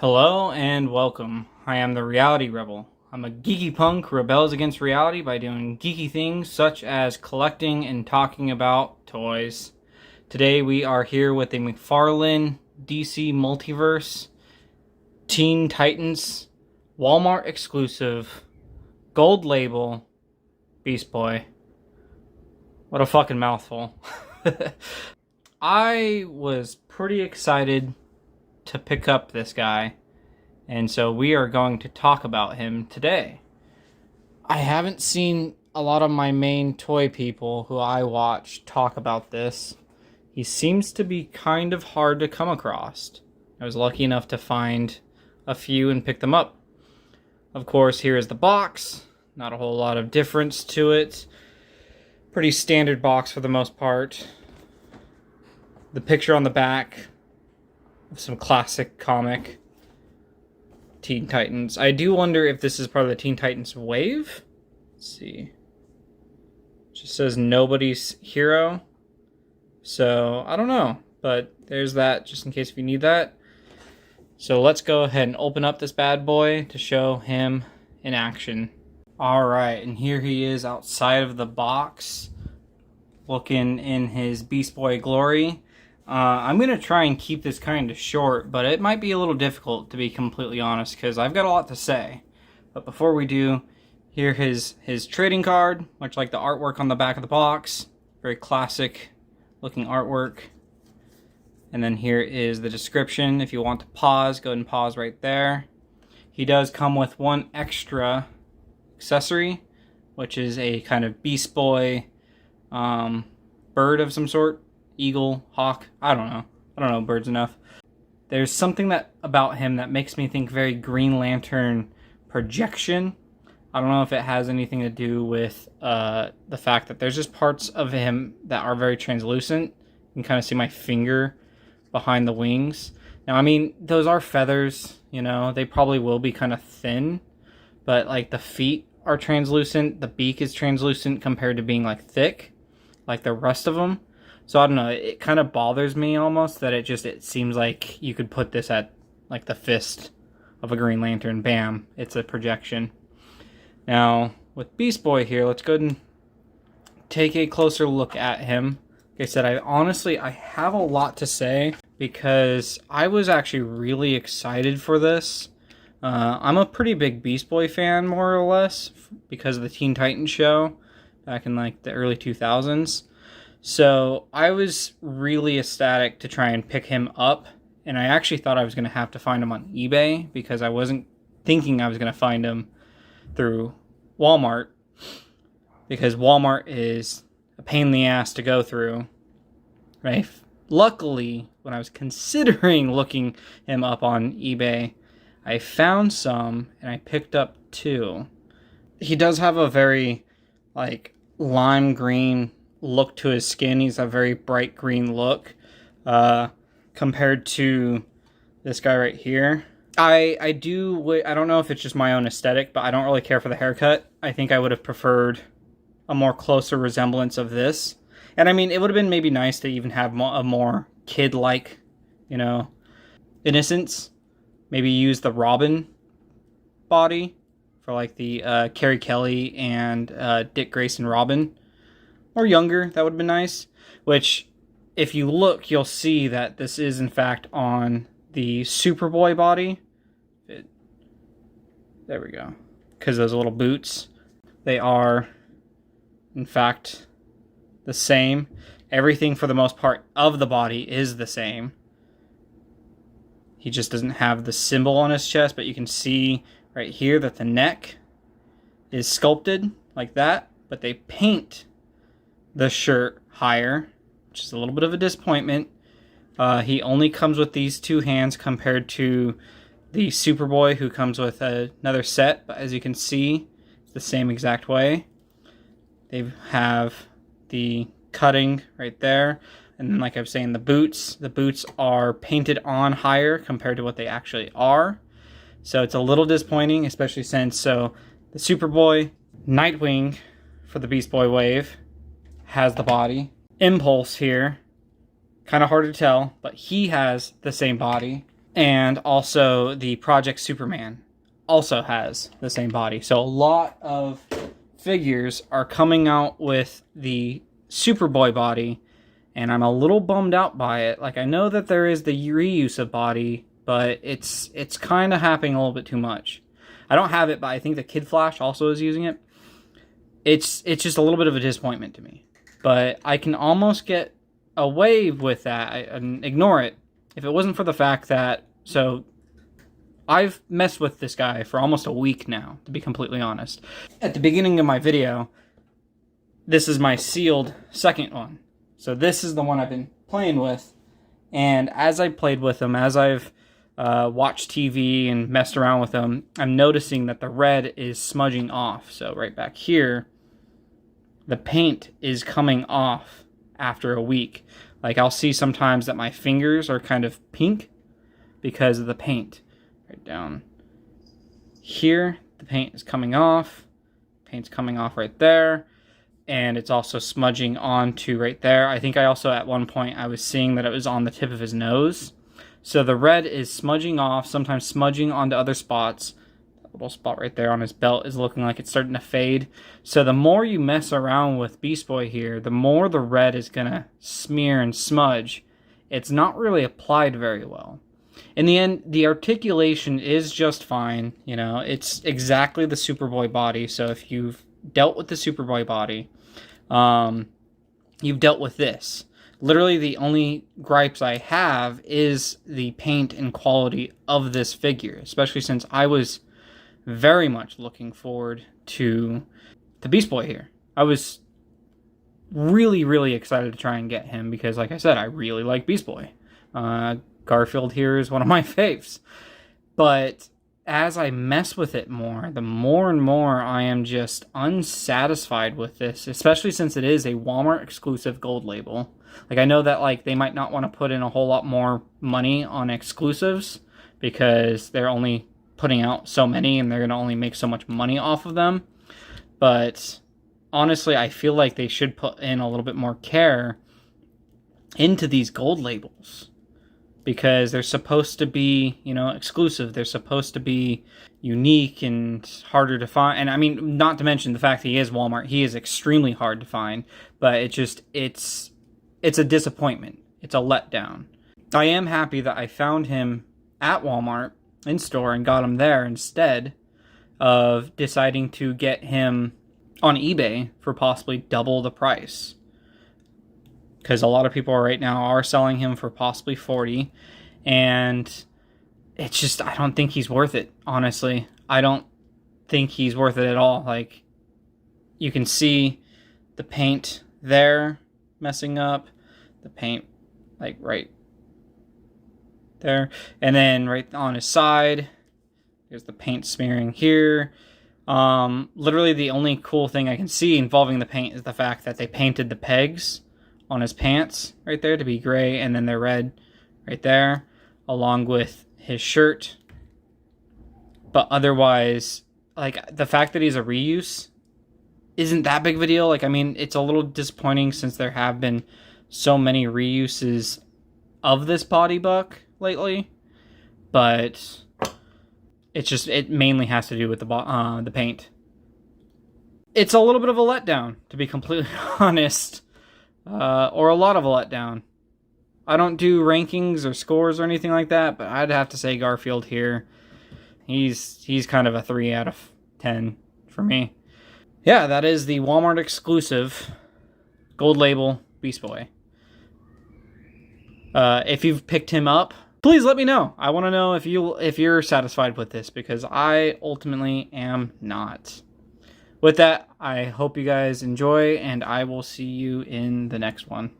Hello and welcome. I am the Reality Rebel. I'm a geeky punk who rebels against reality by doing geeky things such as collecting and talking about toys. Today we are here with a Mcfarlane DC Multiverse Teen Titans Walmart exclusive gold label Beast Boy. What a fucking mouthful. I was pretty excited to pick up this guy, and so we are going to talk about him today. I haven't seen a lot of my main toy people who I watch talk about this. He seems to be kind of hard to come across. I was lucky enough to find a few and pick them up. Of course, here is the box. Not a whole lot of difference to it. Pretty standard box for the most part. The picture on the back of some classic comic Teen Titans. I do wonder if this is part of the Teen Titans wave. Let's see. It just says nobody's hero. So, I don't know. But there's that, just in case if you need that. So let's go ahead and open up this bad boy to show him in action. Alright, and here he is outside of the box, looking in his Beast Boy glory. I'm going to try and keep this kind of short, but it might be a little difficult, to be completely honest, because I've got a lot to say. But before we do, here his trading card, much like the artwork on the back of the box. Very classic looking artwork. And then here is the description. If you want to pause, go ahead and pause right there. He does come with one extra accessory, which is a kind of Beast Boy bird of some sort. Eagle, hawk, I don't know birds enough. There's something about him that makes me think very Green Lantern projection. I don't know if it has anything to do with the fact that there's just parts of him that are very translucent. You can kind of see my finger behind the wings. Now, I mean, those are feathers, you know, they probably will be kind of thin, but like the feet are translucent, the beak is translucent compared to being like thick, like the rest of them. So I don't know, it kind of bothers me almost that it seems like you could put this at like the fist of a Green Lantern. Bam, it's a projection. Now, with Beast Boy here, let's go ahead and take a closer look at him. Like I said, I have a lot to say because I was actually really excited for this. I'm a pretty big Beast Boy fan, more or less, because of the Teen Titans show back in like the early 2000s. So I was really ecstatic to try and pick him up, and I actually thought I was going to have to find him on eBay because I wasn't thinking I was going to find him through Walmart, because Walmart is a pain in the ass to go through, right? Luckily, when I was considering looking him up on eBay, I found some and I picked up two. He does have a very like lime green look to his skin. He's a very bright green look compared to this guy right here. I don't know if it's just my own aesthetic, but I don't really care for the haircut. I think I would have preferred a more closer resemblance of this. And I mean, it would have been maybe nice to even have a more kid-like, you know, innocence. Maybe use the Robin body for like the Carrie Kelly and Dick Grayson Robin. Or younger, that would have been nice. Which, if you look, you'll see that this is in fact on the Superboy body. There we go. Because those little boots, they are in fact the same. Everything for the most part of the body is the same. He just doesn't have the symbol on his chest, but you can see right here that the neck is sculpted like that, but they paint the shirt higher, which is a little bit of a disappointment. He only comes with these two hands compared to the Superboy, who comes with another set, but as you can see, it's the same exact way. They have the cutting right there, and then like I was saying, the boots are painted on higher compared to what they actually are. So it's a little disappointing, especially since the Superboy, Nightwing for the Beast Boy wave has the body. Impulse here, kind of hard to tell, but he has the same body. And also the Project Superman also has the same body. So a lot of figures are coming out with the Superboy body, and I'm a little bummed out by it. Like, I know that there is the reuse of body, but it's kind of happening a little bit too much. I don't have it, but I think the Kid Flash also is using it. It's just a little bit of a disappointment to me. But I can almost get away with that and ignore it if it wasn't for the fact that, so I've messed with this guy for almost a week now, to be completely honest. At the beginning of my video, this is my sealed second one. So this is the one I've been playing with. And as I played with him, as I've watched TV and messed around with them, I'm noticing that the red is smudging off. So right back here, the paint is coming off after a week. Like, I'll see sometimes that my fingers are kind of pink because of the paint. Right down here, the paint is coming off. Paint's coming off right there. And it's also smudging onto right there. I think I also, at one point, I was seeing that it was on the tip of his nose. So the red is smudging off, sometimes smudging onto other spots. That little spot right there on his belt is looking like it's starting to fade. So the more you mess around with Beast Boy here, the more the red is going to smear and smudge. It's not really applied very well. In the end, the articulation is just fine. You know, it's exactly the Superboy body. So if you've dealt with the Superboy body, you've dealt with this. Literally, the only gripes I have is the paint and quality of this figure, especially since I was very much looking forward to the Beast Boy here. I was really, really excited to try and get him because, like I said, I really like Beast Boy. Garfield here is one of my faves. But as I mess with it more, the more and more I am just unsatisfied with this, especially since it is a Walmart exclusive gold label. Like, I know that, like, they might not want to put in a whole lot more money on exclusives because they're only putting out so many and they're going to only make so much money off of them. But honestly, I feel like they should put in a little bit more care into these gold labels because they're supposed to be, you know, exclusive. They're supposed to be unique and harder to find. And I mean, not to mention the fact that he is Walmart. He is extremely hard to find, but it's a disappointment. It's a letdown. I am happy that I found him at Walmart in store and got him there instead of deciding to get him on eBay for possibly double the price. Because a lot of people right now are selling him for possibly $40. And it's just, I don't think he's worth it, honestly. I don't think he's worth it at all. Like, you can see the paint there messing up. The paint, like, right there. And then right on his side, there's the paint smearing here. Literally the only cool thing I can see involving the paint is the fact that they painted the pegs on his pants right there to be gray, and then they're red right there, along with his shirt. But otherwise, like, the fact that he's a reuse isn't that big of a deal. Like, I mean, it's a little disappointing since there have been so many reuses of this body buck lately, but it's just, it mainly has to do with the paint. It's a little bit of a letdown, to be completely honest, or a lot of a letdown. I don't do rankings or scores or anything like that, but I'd have to say Garfield here. He's kind of a 3 out of 10 for me. Yeah, that is the Walmart exclusive gold label Beast Boy. If you've picked him up, please let me know. I want to know if you're satisfied with this, because I ultimately am not. With that, I hope you guys enjoy, and I will see you in the next one.